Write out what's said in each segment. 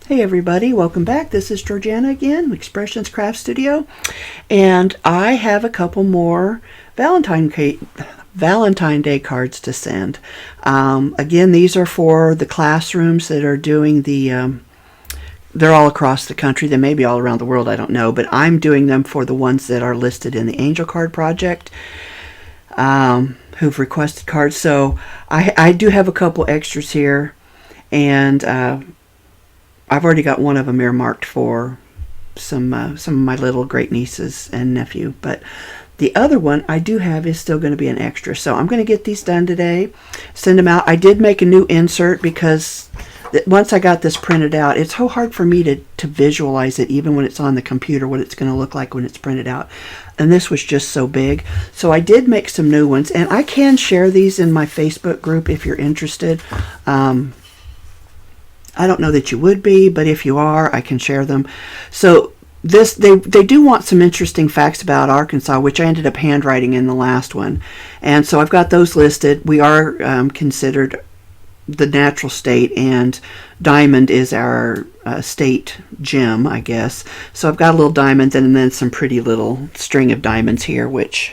Hey everybody, welcome back. This is Georgiana again, Expressions Craft Studio, and I have a couple more Valentine Day cards to send. Again, these are for the classrooms that are doing the, they're all across the country. They may be all around the world, I don't know, but I'm doing them for the ones that are listed in the Angel Card Project, who've requested cards. So I do have a couple extras here, and I've already got one of them earmarked for some of my little great nieces and nephew, but the other one I do have is still going to be an extra. So I'm going to get these done today, send them out. I did make a new insert because once I got this printed out, it's so hard for me to visualize it, even when it's on the computer, what it's going to look like when it's printed out. And this was just so big. So I did make some new ones, and I can share these in my Facebook group if you're interested. I don't know that you would be, but if you are, I can share them. So this, they do want some interesting facts about Arkansas, which I ended up handwriting in the last one. And so I've got those listed. We are considered the natural state, and diamond is our state gem, I guess. So I've got a little diamond and then some pretty little string of diamonds here, which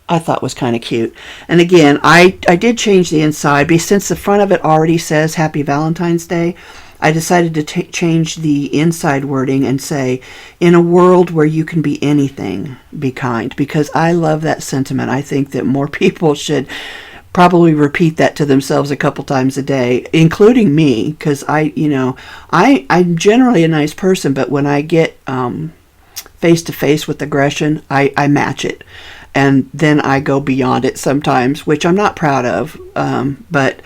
I thought was kind of cute. And again, I did change the inside, but since the front of it already says Happy Valentine's Day, I decided to change the inside wording and say, in a world where you can be anything, be kind, because I love that sentiment. I think that more people should probably repeat that to themselves a couple times a day, including me, because I'm generally a nice person, but when I get face to face with aggression, I match it. And then I go beyond it sometimes, which I'm not proud of, but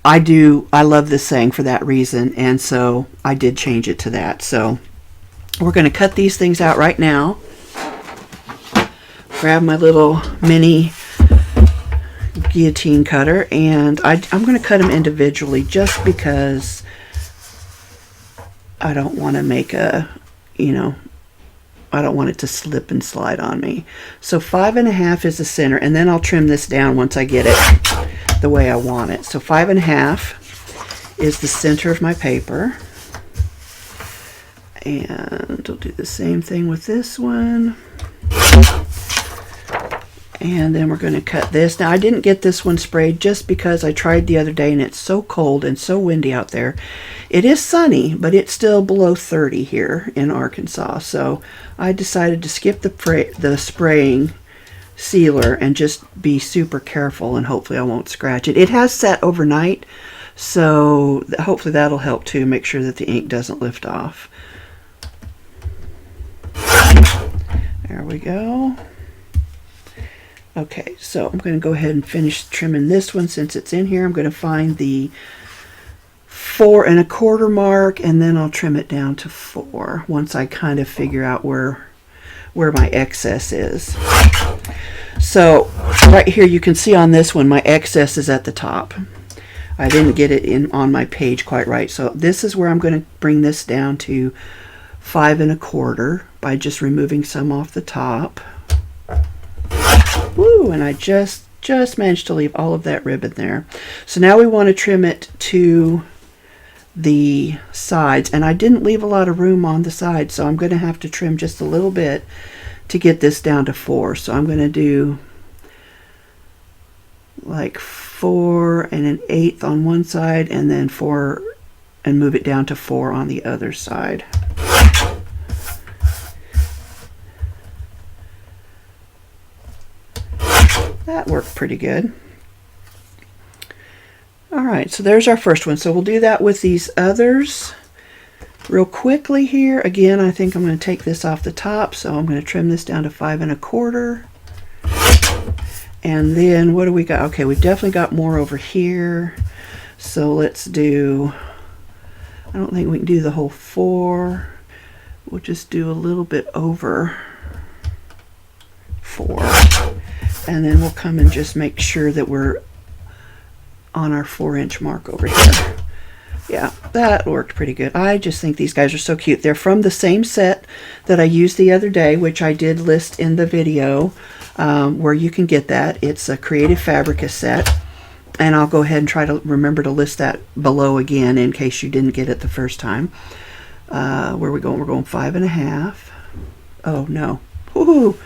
I love this saying for that reason, and so I did change it to that. So we're going to cut these things out right now. Grab my little mini guillotine cutter, and I'm going to cut them individually just because I don't want to make I don't want it to slip and slide on me. So 5.5 is the center, and then I'll trim this down once I get it the way I want it. So 5.5 is the center of my paper. And I'll do the same thing with this one. And then we're going to cut this. Now I didn't get this one sprayed just because I tried the other day and it's so cold and so windy out there. It is sunny, but it's still below 30 here in Arkansas. So I decided to skip the spraying sealer and just be super careful, and hopefully I won't scratch it. It has sat overnight, so hopefully that'll help too, make sure that the ink doesn't lift off. There we go. Okay, so I'm going to go ahead and finish trimming this one since it's in here. I'm going to find the 4 1/4 mark, and then I'll trim it down to 4 once I kind of figure out where my excess is. So right here you can see on this one my excess is at the top. I didn't get it on my page quite right, so this is where I'm going to bring this down to 5 1/4 by just removing some off the top. Woo, and I just managed to leave all of that ribbon there. So now we want to trim it to the sides, and I didn't leave a lot of room on the sides, so I'm going to have to trim just a little bit to get this down to 4. So I'm going to do like 4 1/8 on one side, and then 4 and move it down to 4 on the other side. That worked pretty good. Alright, so there's our first one. So we'll do that with these others real quickly here. Again, I think I'm going to take this off the top, so I'm going to trim this down to 5 1/4. And then what do we got? Okay, we've definitely got more over here. So let's do, I don't think we can do the whole 4. We'll just do a little bit over 4. And then we'll come and just make sure that we're on our 4-inch mark over here. Yeah, that worked pretty good. I just think these guys are so cute. They're from the same set that I used the other day, which I did list in the video where you can get that. It's a Creative Fabrica set. And I'll go ahead and try to remember to list that below again in case you didn't get it the first time. Where are we going? We're going 5.5. Oh no. Woohoo!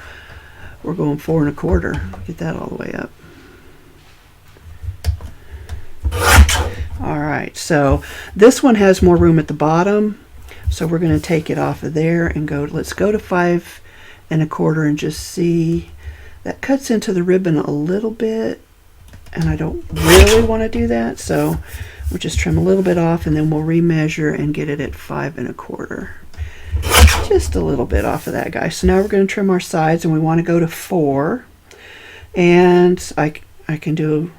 We're going 4 1/4. Get that all the way up. All right, so this one has more room at the bottom, so we're going to take it off of there and go. Let's go to 5 1/4 and just see. That cuts into the ribbon a little bit, and I don't really want to do that, so we'll just trim a little bit off, and then we'll remeasure and get it at 5 1/4. Just a little bit off of that, guy. So now we're going to trim our sides, and we want to go to 4. And I can do,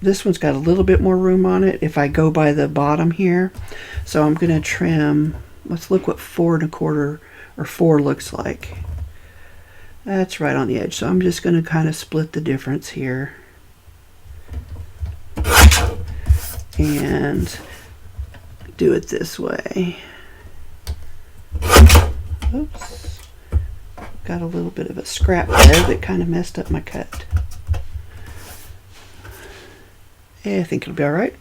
this one's got a little bit more room on it if I go by the bottom here. So I'm going to trim, let's look what 4 1/4 or 4 looks like. That's right on the edge. So I'm just going to kind of split the difference here. And do it this way. Oops. Got a little bit of a scrap there that kind of messed up my cut. Yeah, I think it'll be all right.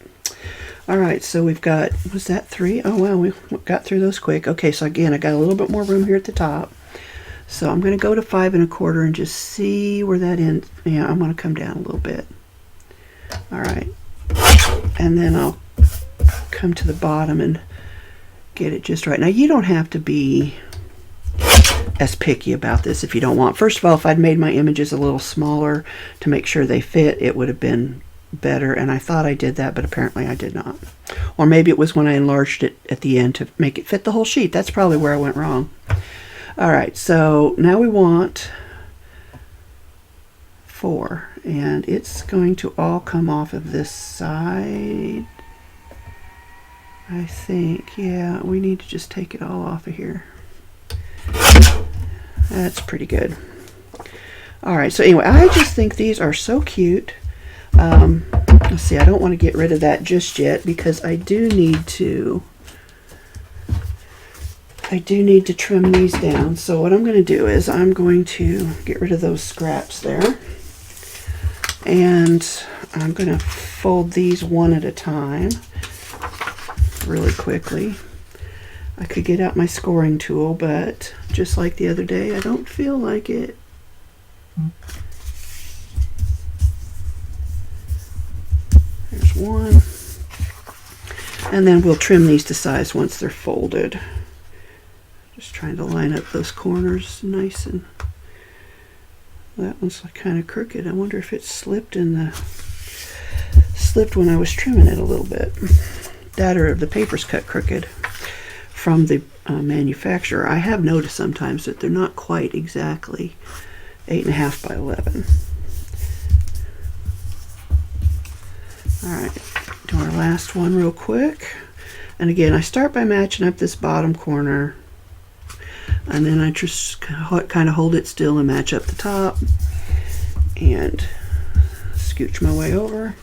All right, so we've got, was that 3? Oh, wow, we got through those quick. Okay, so again, I got a little bit more room here at the top. So I'm going to go to 5 1/4 and just see where that ends. Yeah, I'm going to come down a little bit. All right. And then I'll come to the bottom and get it just right. Now, you don't have to be as picky about this if you don't want. First of all, if I'd made my images a little smaller to make sure they fit, it would have been better, and I thought I did that, but apparently I did not. Or maybe it was when I enlarged it at the end to make it fit the whole sheet. That's probably where I went wrong. All right, so now we want 4, and it's going to all come off of this side. I think, yeah, we need to just take it all off of here. That's pretty good. All right, so anyway, I just think these are so cute. Let's see, I don't want to get rid of that just yet because I do need to trim these down. So what I'm going to do is I'm going to get rid of those scraps there. And I'm going to fold these one at a time really quickly. I could get out my scoring tool, but just like the other day, I don't feel like it. There's one. And then we'll trim these to size once they're folded. Just trying to line up those corners nice, and that one's kind of crooked. I wonder if it slipped when I was trimming it a little bit. That or the paper's cut crooked from the manufacturer. I have noticed sometimes that they're not quite exactly 8.5 by 11. All right, do our last one real quick. And again, I start by matching up this bottom corner, and then I just kind of hold it still and match up the top and scooch my way over.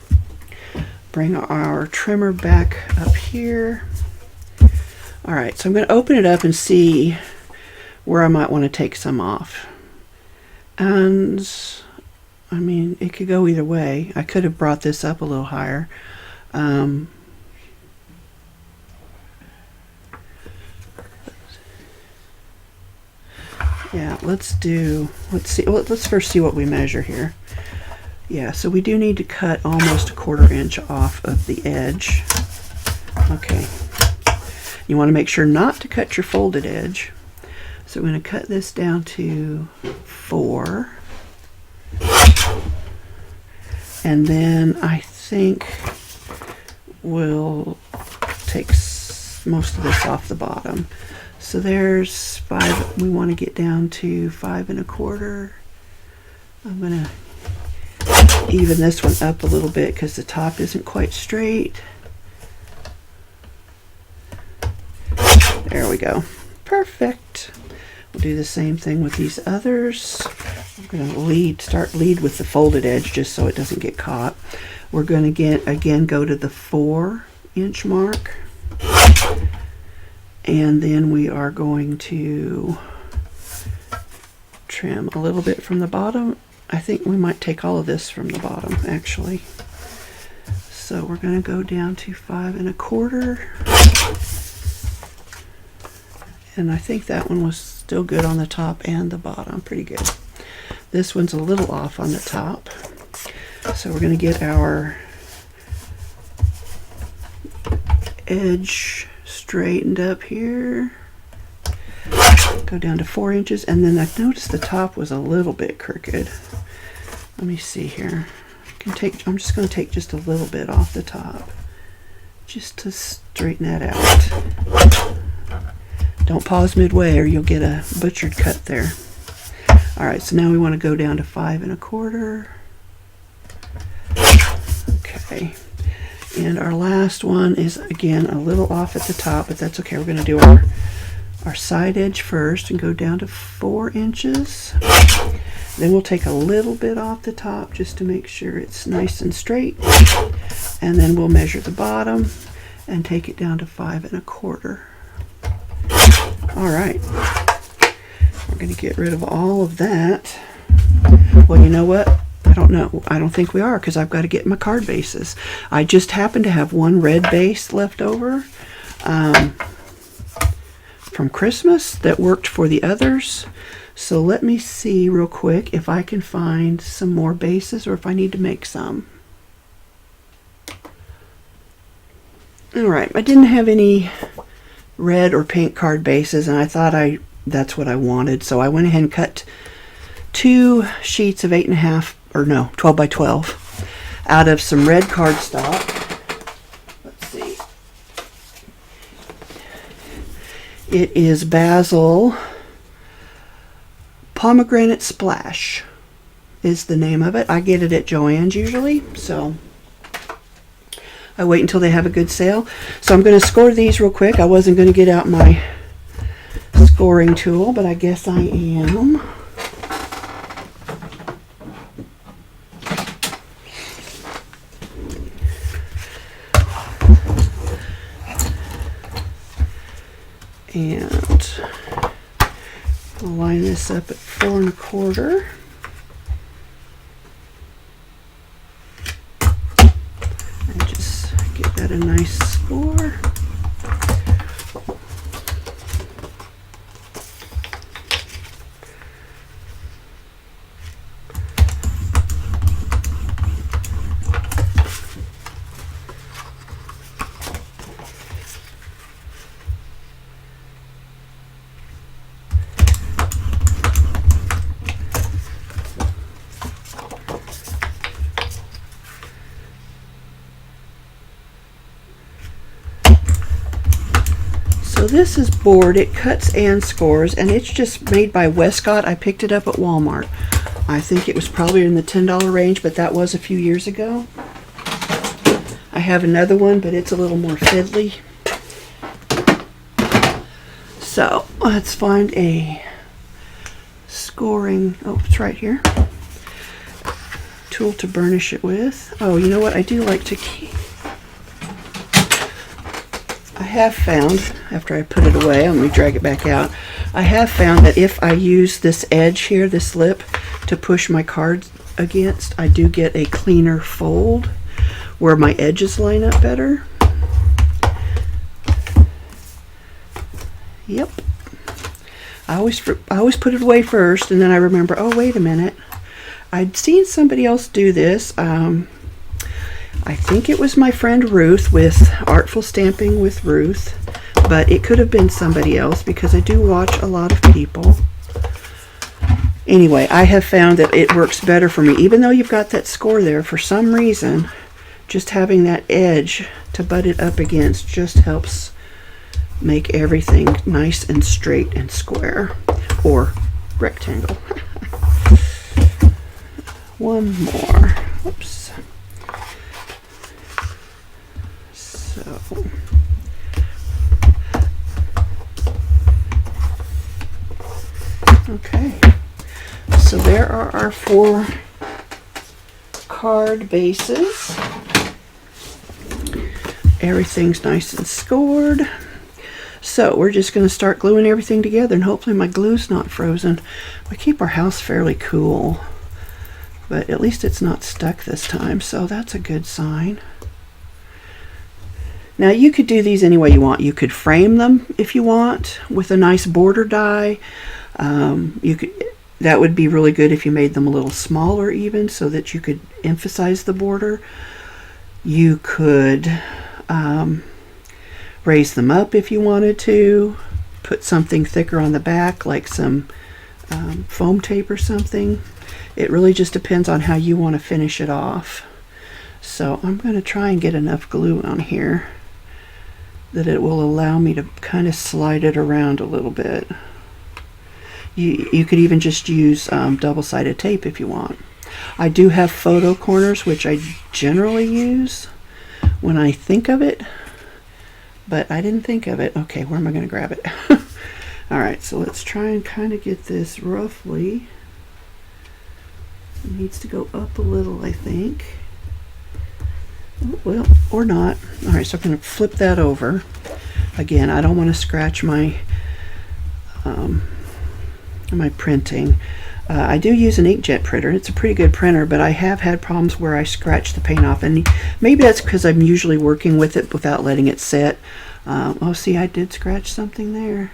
Bring our trimmer back up here. All right, so I'm going to open it up and see where I might want to take some off. And I mean, it could go either way. I could have brought this up a little higher. Yeah, let's see. Let's first see what we measure here. Yeah, so we do need to cut almost 1/4 inch off of the edge. Okay. You want to make sure not to cut your folded edge. So we're going to cut this down to 4. And then I think we'll take most of this off the bottom. So there's 5. We want to get down to 5 1/4. I'm going to even this one up a little bit because the top isn't quite straight. There we go. Perfect. We'll do the same thing with these others. I'm going to start with the folded edge just so it doesn't get caught. We're going to again go to the 4 inch mark. And then we are going to trim a little bit from the bottom. I think we might take all of this from the bottom, actually. So we're going to go down to 5 1/4. And I think that one was still good on the top and the bottom. Pretty good. This one's a little off on the top. So we're going to get our edge straightened up here. Go down to 4 inches. And then I noticed the top was a little bit crooked. Let me see here. I'm just going to take just a little bit off the top, just to straighten that out. Don't pause midway or you'll get a butchered cut there. Alright, so now we want to go down to 5 1/4. Okay. And our last one is, again, a little off at the top, but that's okay. We're going to do our side edge first and go down to 4 inches. Then we'll take a little bit off the top just to make sure it's nice and straight. And then we'll measure the bottom and take it down to 5 1/4. Alright. We're going to get rid of all of that. Well, you know what? I don't know. I don't think we are, because I've got to get my card bases. I just happen to have one red base left over from Christmas that worked for the others. So let me see real quick if I can find some more bases or if I need to make some. Alright, I didn't have any red or pink card bases, and I thought that's what I wanted. So I went ahead and cut 2 sheets of 8 1/2, or no, 12 by 12 out of some red cardstock. Let's see. It is Basil Pomegranate Splash is the name of it. I get it at Joann's usually, so I wait until they have a good sale. So I'm going to score these real quick. I wasn't going to get out my scoring tool, but I guess I am. And I'll line this up at 4 1/4. And just give that a nice score. So this is board. It cuts and scores, and it's just made by Westcott. I picked it up at Walmart. I think it was probably in the $10 range, but that was a few years ago. I have another one, but it's a little more fiddly. So let's find a scoring, oh, it's right here, tool to burnish it with. Oh, you know what? I do like to keep, I have found, after I put it away, let me drag it back out. I have found that if I use this edge here, this lip, to push my cards against, I do get a cleaner fold where my edges line up better. Yep. I always put it away first, and then I remember, oh, wait a minute. I'd seen somebody else do this. I think it was my friend Ruth with Artful Stamping with Ruth, but it could have been somebody else because I do watch a lot of people. Anyway, I have found that it works better for me. Even though you've got that score there, for some reason, just having that edge to butt it up against just helps make everything nice and straight and square, or rectangle. One more. Oops. So okay, so there are our 4 card bases. Everything's nice and scored. So we're just going to start gluing everything together, and hopefully my glue's not frozen. We keep our house fairly cool, but at least it's not stuck this time, so that's a good sign. Now you could do these any way you want. You could frame them if you want with a nice border die. That would be really good if you made them a little smaller even, so that you could emphasize the border. You could raise them up if you wanted to, put something thicker on the back like some foam tape or something. It really just depends on how you want to finish it off. So I'm going to try and get enough glue on here that it will allow me to kind of slide it around a little bit. You could even just use double-sided tape if you want. I do have photo corners, which I generally use when I think of it, but I didn't think of it. Okay, where am I going to grab it? Alright, so let's try and kind of get this roughly. It needs to go up a little, I think. Well, or not. Alright, so I'm going to flip that over. Again, I don't want to scratch my printing. I do use an inkjet printer. It's a pretty good printer, but I have had problems where I scratch the paint off, and maybe that's because I'm usually working with it without letting it set. Oh, see, I did scratch something there.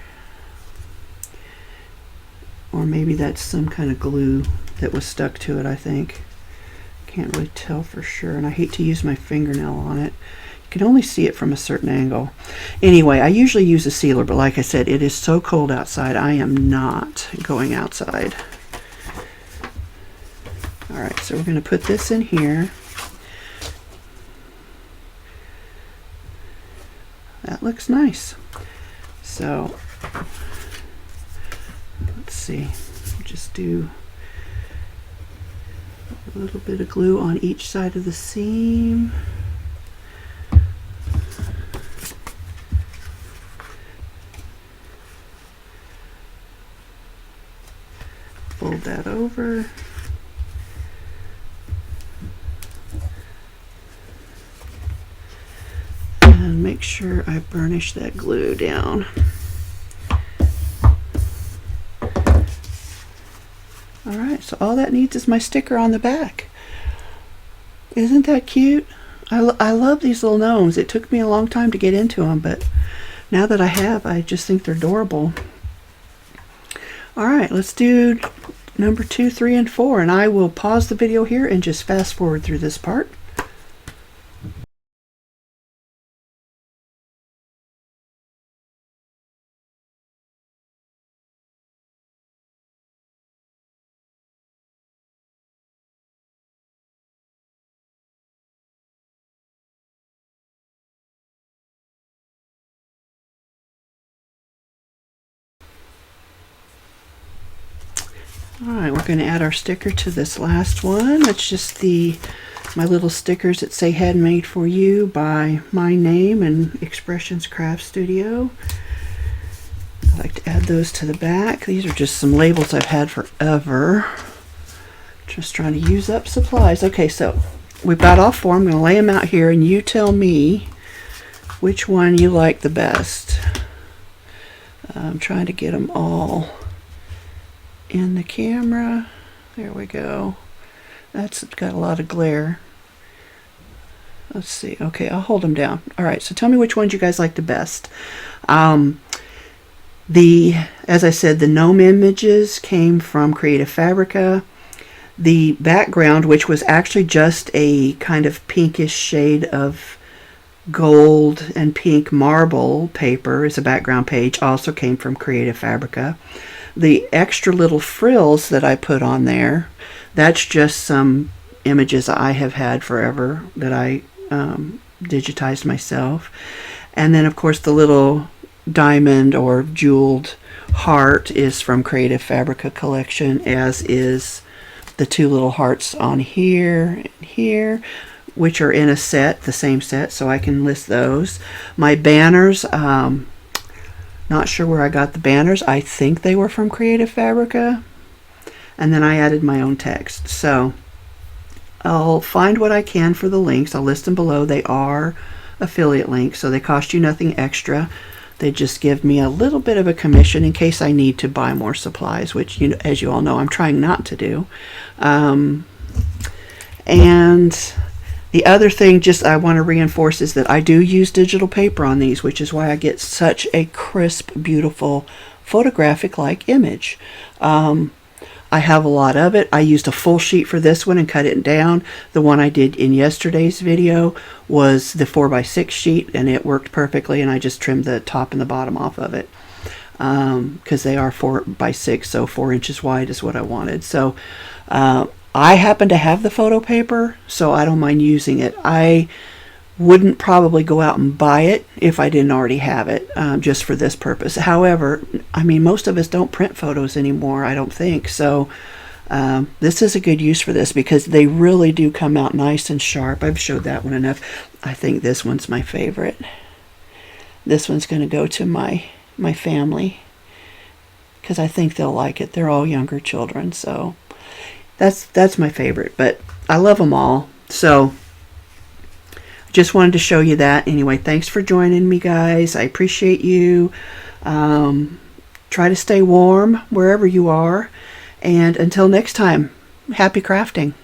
Or maybe that's some kind of glue that was stuck to it, I think. Can't really tell for sure, and I hate to use my fingernail on it. You can only see it from a certain angle. Anyway, I usually use a sealer, but like I said, it is so cold outside, I am not going outside. Alright, so we're going to put this in here. That looks nice. So, let's see. Just do a little bit of glue on each side of the seam. Fold that over. And make sure I burnish that glue down. Alright, so all that needs is my sticker on the back. Isn't that cute? I love these little gnomes. It took me a long time to get into them, but now that I have, I just think they're adorable. Alright, let's do number 2, 3, and 4, and I will pause the video here and just fast forward through this part. Alright, we're going to add our sticker to this last one. That's just my little stickers that say handmade for you by my name and Expressions Craft Studio. I like to add those to the back. These are just some labels I've had forever. Just trying to use up supplies. Okay, so we've got all 4. I'm going to lay them out here and you tell me which one you like the best. I'm trying to get them all in the camera. There we go. That's got a lot of glare. Let's see. Okay, I'll hold them down. Alright, so tell me which ones you guys like the best. As I said, the gnome images came from Creative Fabrica. The background, which was actually just a kind of pinkish shade of gold and pink marble paper as a background page, also came from Creative Fabrica. The extra little frills that I put on there, that's just some images I have had forever that I digitized myself. And then of course the little diamond or jeweled heart is from Creative Fabrica collection, as is the 2 little hearts on here and here, which are in a set, the same set, so I can list those. My banners, not sure where I got the banners. I think they were from Creative Fabrica. And then I added my own text. So I'll find what I can for the links. I'll list them below. They are affiliate links, so they cost you nothing extra. They just give me a little bit of a commission in case I need to buy more supplies, which, as you all know, I'm trying not to do. And The other thing just I want to reinforce is that I do use digital paper on these, which is why I get such a crisp, beautiful, photographic-like image. I have a lot of it. I used a full sheet for this one and cut it down. The one I did in yesterday's video was the 4x6 sheet, and it worked perfectly, and I just trimmed the top and the bottom off of it because they are 4x6, so 4 inches wide is what I wanted. So I happen to have the photo paper, so I don't mind using it. I wouldn't probably go out and buy it if I didn't already have it, just for this purpose. However, I mean, most of us don't print photos anymore, I don't think. So this is a good use for this because they really do come out nice and sharp. I've showed that one enough. I think this one's my favorite. This one's going to go to my family because I think they'll like it. They're all younger children, so that's my favorite. But I love them all. So just wanted to show you that. Anyway, thanks for joining me, guys. I appreciate you. Try to stay warm wherever you are. And until next time, happy crafting.